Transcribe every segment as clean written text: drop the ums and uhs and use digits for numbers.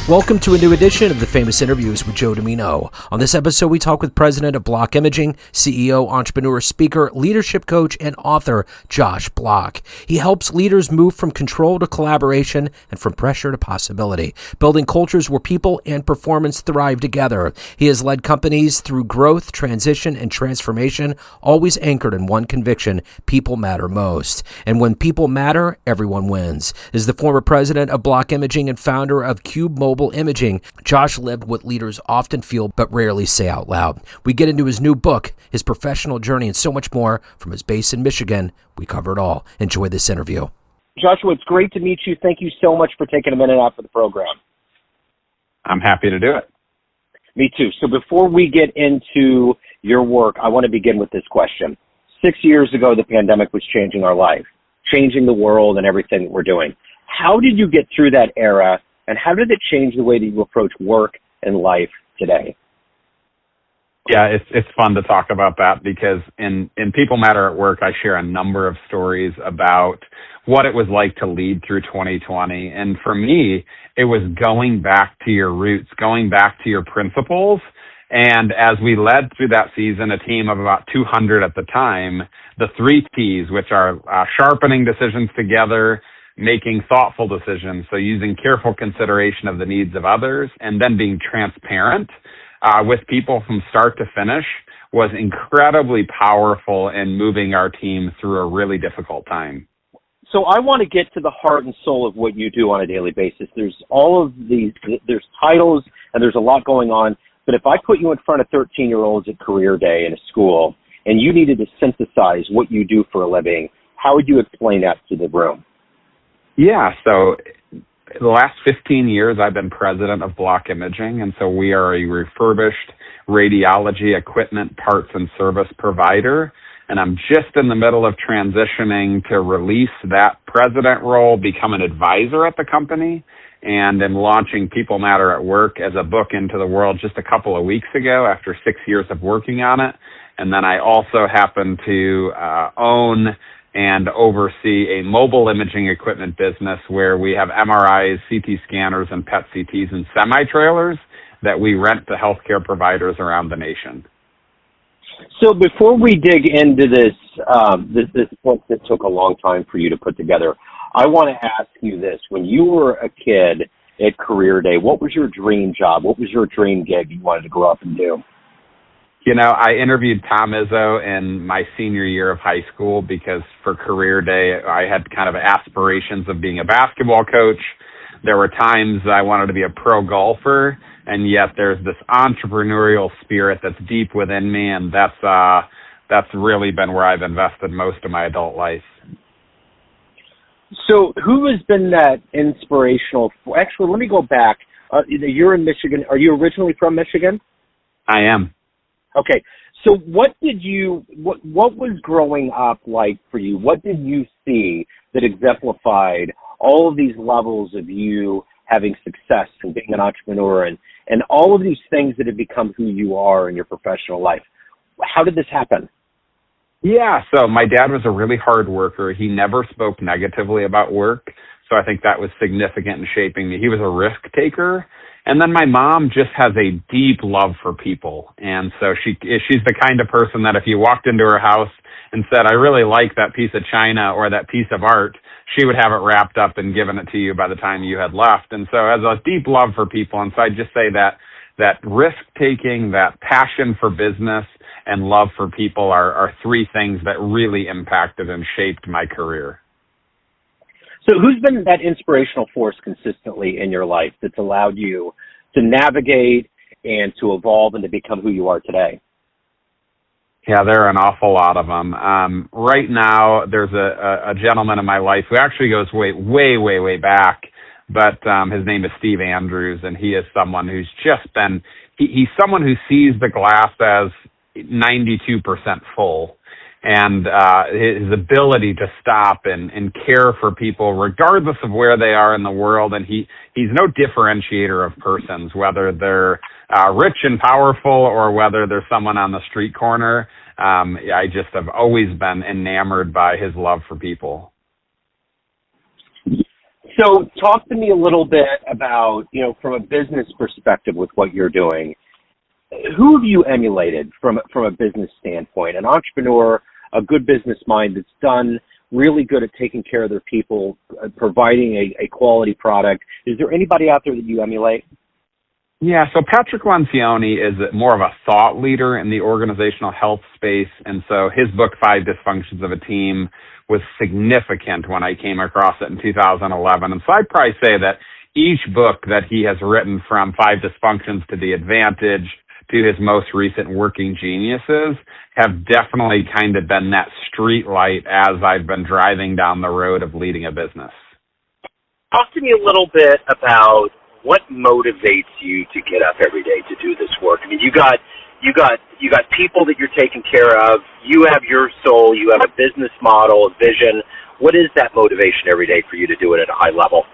Welcome to a new edition of the Famous Interviews with Joe Dimino. On this episode, we talk with President of Block Imaging, CEO, entrepreneur, speaker, leadership coach, and author Josh Block. He helps leaders move from control to collaboration and from pressure to possibility, building cultures where people and performance thrive together. He has led companies through growth, transition, and transformation, always anchored in one conviction: people matter most. And when people matter, everyone wins. As the former president of Block Imaging and founder of Cube Mobile Imaging, Josh lived what leaders often feel but rarely say out loud. We get into his new book, his professional journey, and so much more. From his base in Michigan, we cover it all. Enjoy this interview. Joshua, it's great to meet you. Thank you so much for taking a minute out for the program. I'm happy to do it. Me too. So before we get into your work, I want to begin with this question. 6 years ago, the pandemic was changing our life, changing the world and everything that we're doing. How did you get through that era? And how did it change the way that you approach work and life today? Yeah, it's fun to talk about that because in People Matter at Work, I share a number of stories about what it was like to lead through 2020. And for me, it was going back to your roots, going back to your principles. And as we led through that season, a team of about 200 at the time, the 3 T's, which are sharpening decisions together, making thoughtful decisions, so using careful consideration of the needs of others, and then being transparent with people from start to finish, was incredibly powerful in moving our team through a really difficult time. So I want to get to the heart and soul of what you do on a daily basis. There's all of these, there's titles, and there's a lot going on, but if I put you in front of 13-year-olds at career day in a school, and you needed to synthesize what you do for a living, how would you explain that to the room? Yeah, so the last 15 years, I've been president of Block Imaging, and so we are a refurbished radiology equipment, parts, and service provider, and I'm just in the middle of transitioning to release that president role, become an advisor at the company, and am launching People Matter at Work as a book into the world just a couple of weeks ago after 6 years of working on it. And then I also happen to own and oversee a mobile imaging equipment business where we have MRIs, CT scanners, and PET CTs and semi-trailers that we rent to healthcare providers around the nation. So before we dig into this book that took a long time for you to put together, I want to ask you this. When you were a kid at career day, what was your dream job? What was your dream gig you wanted to grow up and do? You know, I interviewed Tom Izzo in my senior year of high school because for career day, I had kind of aspirations of being a basketball coach. There were times I wanted to be a pro golfer, and yet there's this entrepreneurial spirit that's deep within me, and that's really been where I've invested most of my adult life. So who has been that inspirational? Actually, let me go back. You're in Michigan. Are you originally from Michigan? I am. Okay, so what was growing up like for you? What did you see that exemplified all of these levels of you having success and being an entrepreneur and all of these things that have become who you are in your professional life? How did this happen? Yeah, so my dad was a really hard worker. He never spoke negatively about work, so I think that was significant in shaping me. He was a risk taker. And then my mom just has a deep love for people. And so she's the kind of person that if you walked into her house and said, I really like that piece of china or that piece of art, she would have it wrapped up and given it to you by the time you had left. And so has a deep love for people. And so I'd just say that risk-taking, that passion for business, and love for people are 3 things that really impacted and shaped my career. So who's been that inspirational force consistently in your life that's allowed you to navigate and to evolve and to become who you are today? Yeah, there are an awful lot of them. Right now, there's a gentleman in my life who actually goes way back, but his name is Steve Andrews, and he is someone who's just been, he's someone who sees the glass as 92% full. And his ability to stop and care for people regardless of where they are in the world. And he's no differentiator of persons, whether they're rich and powerful or whether there's someone on the street corner. I just have always been enamored by his love for people. So talk to me a little bit about, from a business perspective with what you're doing. Who have you emulated from a business standpoint? An entrepreneur, a good business mind that's done really good at taking care of their people, providing a quality product. Is there anybody out there that you emulate? Yeah, so Patrick Lencioni is more of a thought leader in the organizational health space, and so his book, Five Dysfunctions of a Team, was significant when I came across it in 2011. And so I'd probably say that each book that he has written, from Five Dysfunctions to The Advantage to his most recent Working Geniuses, have definitely kind of been that street light as I've been driving down the road of leading a business. Talk to me a little bit about what motivates you to get up every day to do this work. I mean, you got people that you're taking care of. You have your soul. You have a business model, a vision. What is that motivation every day for you to do it at a high level?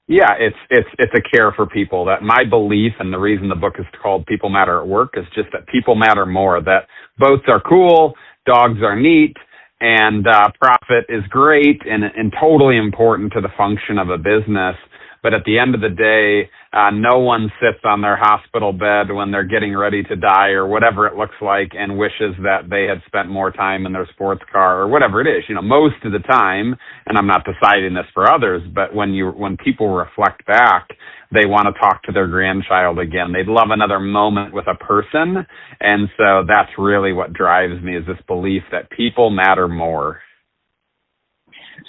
Yeah, it's a care for people. That my belief, and the reason the book is called People Matter at Work, is just that people matter more. That boats are cool, dogs are neat, and profit is great and totally important to the function of a business. But at the end of the day, no one sits on their hospital bed when they're getting ready to die or whatever it looks like and wishes that they had spent more time in their sports car or whatever it is. Most of the time, and I'm not deciding this for others, but when people reflect back, they want to talk to their grandchild again. They'd love another moment with a person. And so that's really what drives me, is this belief that people matter more.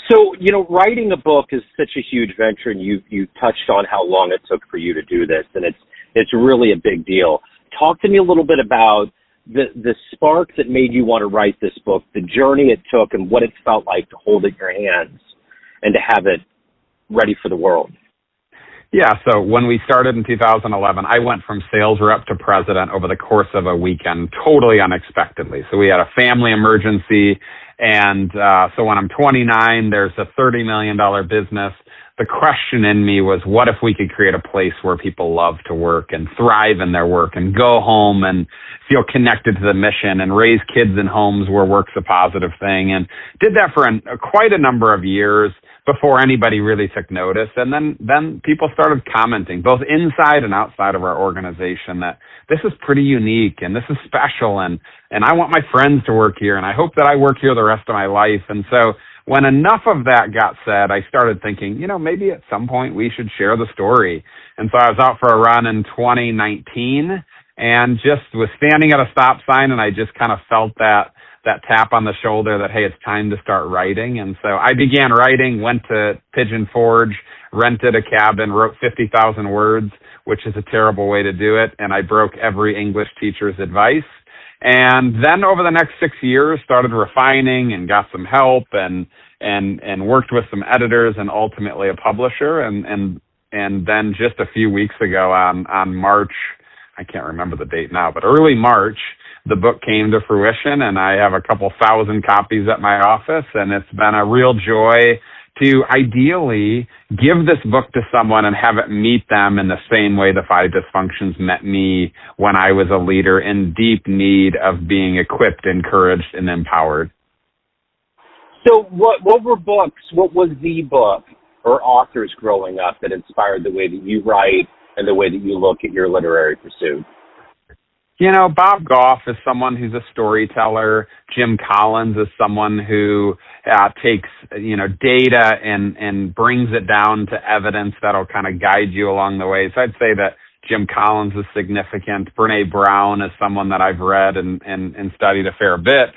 So, writing a book is such a huge venture, and you touched on how long it took for you to do this, and it's really a big deal. Talk to me a little bit about the spark that made you want to write this book, the journey it took, and what it felt like to hold it in your hands and to have it ready for the world. Yeah, so when we started in 2011, I went from sales rep to president over the course of a weekend, totally unexpectedly. So we had a family emergency, and so when I'm 29, there's a $30 million business. The question in me was, what if we could create a place where people love to work and thrive in their work and go home and feel connected to the mission and raise kids in homes where work's a positive thing, and did that for quite a number of years before anybody really took notice. And then people started commenting, both inside and outside of our organization, that this is pretty unique and this is special, and I want my friends to work here, and I hope that I work here the rest of my life. And so when enough of that got said, I started thinking, maybe at some point we should share the story. And so I was out for a run in 2019 and just was standing at a stop sign, and I just kind of felt that tap on the shoulder that, hey, it's time to start writing. And so I began writing, went to Pigeon Forge, rented a cabin, wrote 50,000 words, which is a terrible way to do it. And I broke every English teacher's advice. And then over the next 6 years, started refining and got some help and worked with some editors and ultimately a publisher. And then just a few weeks ago on March, I can't remember the date now, but early March, the book came to fruition, and I have a couple thousand copies at my office, and it's been a real joy to ideally give this book to someone and have it meet them in the same way the Five Dysfunctions met me when I was a leader in deep need of being equipped, encouraged, and empowered. So what were books, what was the book or authors growing up that inspired the way that you write and the way that you look at your literary pursuit? Bob Goff is someone who's a storyteller. Jim Collins is someone who takes, data and brings it down to evidence that'll kind of guide you along the way. So I'd say that Jim Collins is significant. Brene Brown is someone that I've read and studied a fair bit.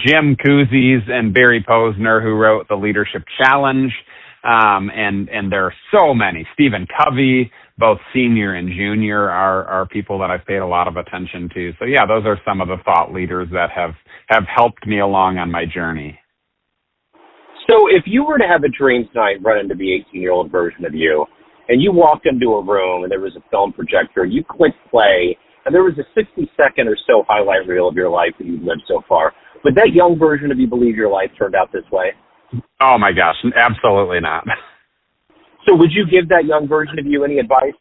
Jim Kouzes and Barry Posner, who wrote The Leadership Challenge. And there are so many. Stephen Covey, both senior and junior, are people that I've paid a lot of attention to. So yeah, those are some of the thought leaders that have helped me along on my journey. So if you were to have a dream tonight, run into the 18-year-old version of you, and you walked into a room and there was a film projector, and you clicked play, and there was a 60-second or so highlight reel of your life that you've lived so far, would that young version of you believe your life turned out this way? Oh my gosh, absolutely not. So would you give that young version of you any advice?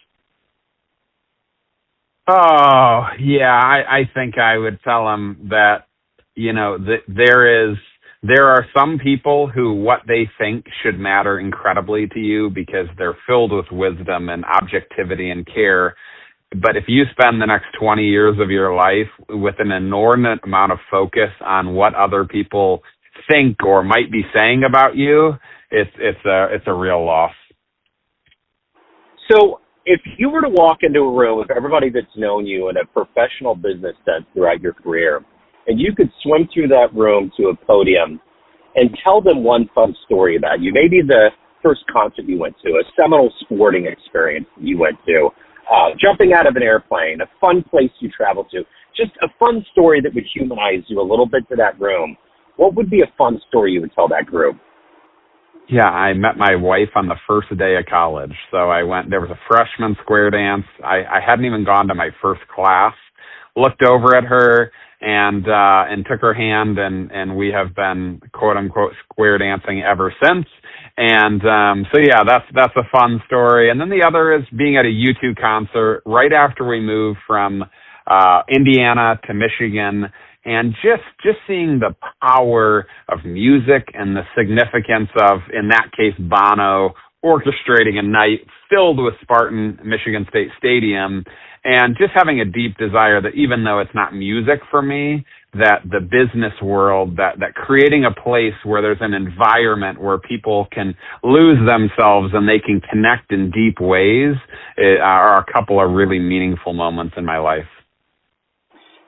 Oh, yeah, I think I would tell him that, there is there are some people who what they think should matter incredibly to you because they're filled with wisdom and objectivity and care. But if you spend the next 20 years of your life with an inordinate amount of focus on what other people think or might be saying about you, it's a real loss. So if you were to walk into a room with everybody that's known you in a professional business sense throughout your career, and you could swim through that room to a podium and tell them one fun story about you, maybe the first concert you went to, a seminal sporting experience you went to, jumping out of an airplane, a fun place you traveled to, just a fun story that would humanize you a little bit to that room, what would be a fun story you would tell that group? Yeah, I met my wife on the first day of college. So I went, there was a freshman square dance. I hadn't even gone to my first class, looked over at her and took her hand and we have been quote unquote square dancing ever since. And so yeah, that's a fun story. And then the other is being at a U2 concert right after we moved from Indiana to Michigan, and just seeing the power of music and the significance of, in that case, Bono orchestrating a night filled with Spartan Michigan State Stadium, and just having a deep desire that even though it's not music for me, that the business world, that creating a place where there's an environment where people can lose themselves and they can connect in deep ways are a couple of really meaningful moments in my life.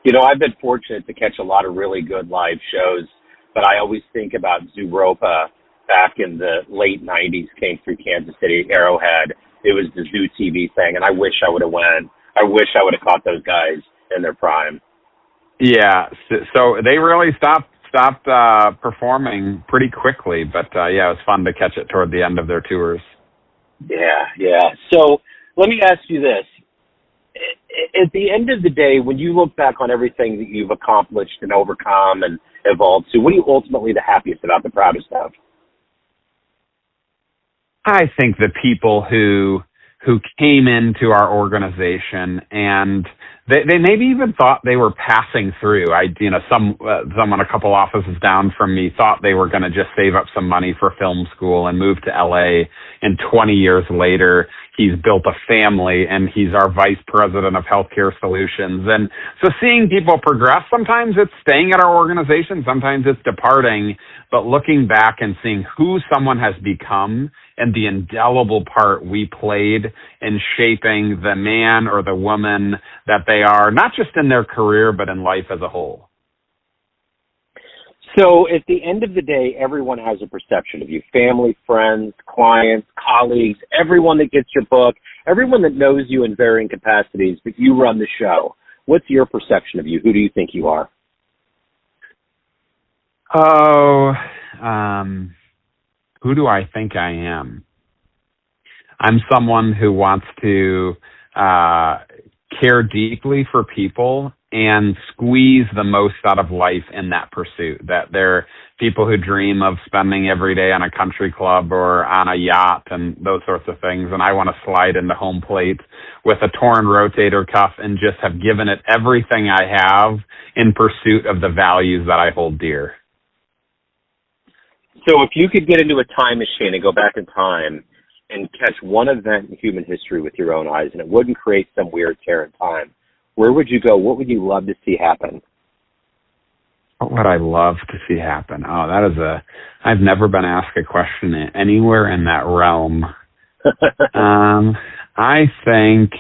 You know, I've been fortunate to catch a lot of really good live shows, but I always think about Zooropa back in the late 90s, came through Kansas City, Arrowhead. It was the Zoo TV thing, and I wish I would have went. I wish I would have caught those guys in their prime. Yeah, so they really stopped performing pretty quickly, but yeah, it was fun to catch it toward the end of their tours. Yeah. So let me ask you this. At the end of the day, when you look back on everything that you've accomplished and overcome and evolved to, what are you ultimately the happiest about, the proudest of? I think the people who came into our organization and they maybe even thought they were passing through. Someone a couple offices down from me thought they were going to just save up some money for film school and move to LA. And 20 years later, he's built a family and he's our vice president of healthcare solutions. And so seeing people progress, sometimes it's staying at our organization, sometimes it's departing, but looking back and seeing who someone has become and the indelible part we played in shaping the man or the woman that they are, not just in their career, but in life as a whole. So at the end of the day, everyone has a perception of you, family, friends, clients, colleagues, everyone that gets your book, everyone that knows you in varying capacities, but you run the show. What's your perception of you? Who do you think you are? Who do I think I am? I'm someone who wants to care deeply for people and squeeze the most out of life in that pursuit. That there are people who dream of spending every day on a country club or on a yacht and those sorts of things, and I want to slide into home plate with a torn rotator cuff and just have given it everything I have in pursuit of the values that I hold dear. So if you could get into a time machine and go back in time and catch one event in human history with your own eyes, and it wouldn't create some weird tear in time, where would you go? What would you love to see happen? What would I love to see happen? I've never been asked a question anywhere in that realm. I think,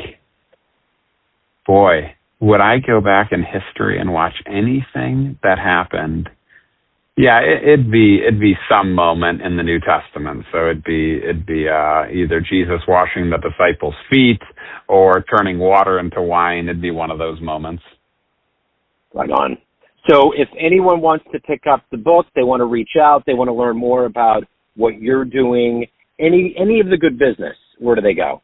would I go back in history and watch anything that happened? Yeah, it'd be some moment in the New Testament. So it'd be either Jesus washing the disciples' feet or turning water into wine. It'd be one of those moments. Right on. So if anyone wants to pick up the book, they want to reach out, they want to learn more about what you're doing, any of the good business, where do they go?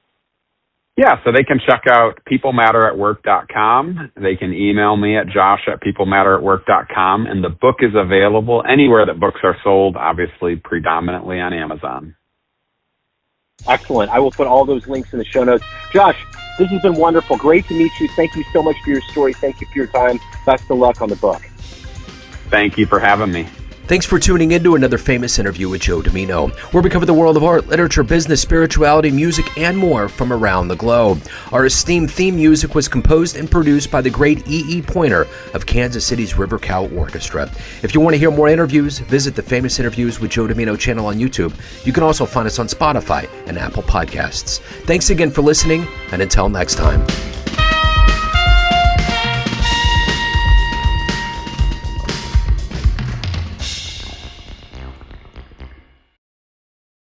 Yeah, so they can check out peoplematteratwork.com. They can email me at josh@peoplematteratwork.com, and the book is available anywhere that books are sold, obviously predominantly on Amazon. Excellent. I will put all those links in the show notes. Josh, this has been wonderful. Great to meet you. Thank you so much for your story. Thank you for your time. Best of luck on the book. Thank you for having me. Thanks for tuning in to another famous interview with Joe Dimino, where we cover the world of art, literature, business, spirituality, music, and more from around the globe. Our esteemed theme music was composed and produced by the great E.E. Pointer of Kansas City's River Cow Orchestra. If you want to hear more interviews, visit the Famous Interviews with Joe Dimino channel on YouTube. You can also find us on Spotify and Apple Podcasts. Thanks again for listening, and until next time.